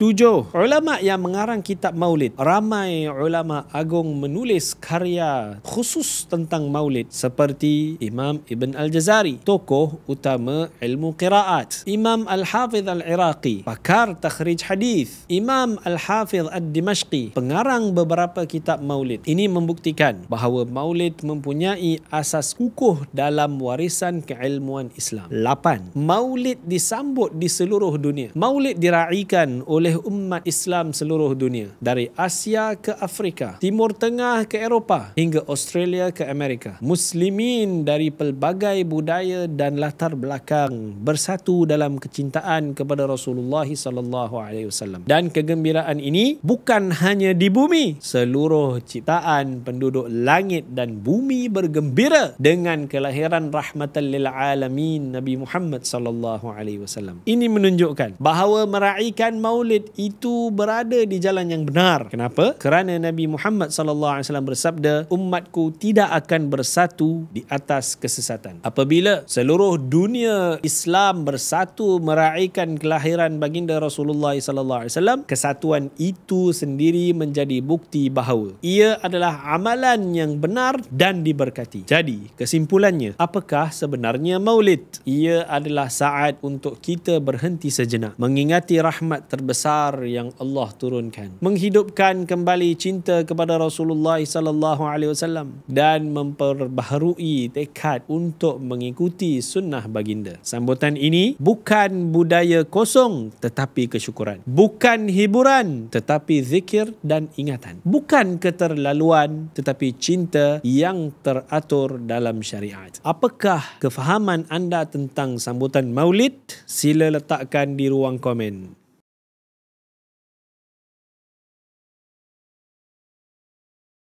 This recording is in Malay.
7. Ulama yang mengarang kitab Maulid. Ramai ulama agung menulis karya khusus tentang Maulid seperti Imam Ibn Al-Jazari, tokoh utama ilmu qiraat; Imam Al-Hafidh Al-Iraqi, pakar takhrij hadis; Imam Al-Hafidh Ad-Dimashqi, pengarang beberapa kitab Maulid. Ini membuktikan bahawa Maulid mempunyai asas kukuh dalam warisan keilmuan Islam. 8. Maulid disambut di seluruh dunia. Maulid diraikan oleh umat Islam seluruh dunia, dari Asia ke Afrika, Timur Tengah ke Eropah, hingga Australia ke Amerika. Muslimin dari pelbagai budaya dan latar belakang bersatu dalam kecintaan kepada Rasulullah sallallahu alaihi wasallam. Dan kegembiraan ini bukan hanya di bumi, seluruh ciptaan penduduk langit dan bumi bergembira dengan kelahiran rahmatan lil alamin Nabi Muhammad sallallahu alaihi wasallam. Ini menunjukkan bahawa meraikan Maulid itu berada di jalan yang benar. Kenapa? Kerana Nabi Muhammad sallallahu alaihi wasallam bersabda, umatku tidak akan bersatu di atas kesesatan. Apabila seluruh dunia Islam bersatu meraikan kelahiran baginda Rasulullah sallallahu alaihi wasallam, kesatuan itu sendiri menjadi bukti bahawa ia adalah amalan yang benar dan diberkati. Jadi, kesimpulannya, apakah sebenarnya Maulid? Ia adalah saat untuk kita berhenti sejenak, mengingati rahmat terbesar yang Allah turunkan, menghidupkan kembali cinta kepada Rasulullah sallallahu alaihi wasallam, dan memperbaharui tekad untuk mengikuti sunnah baginda. Sambutan ini bukan budaya kosong tetapi kesyukuran, bukan hiburan tetapi zikir dan ingatan, bukan keterlaluan tetapi cinta yang teratur dalam syariat. Apakah kefahaman anda tentang sambutan Maulid? Sila letakkan di ruang komen.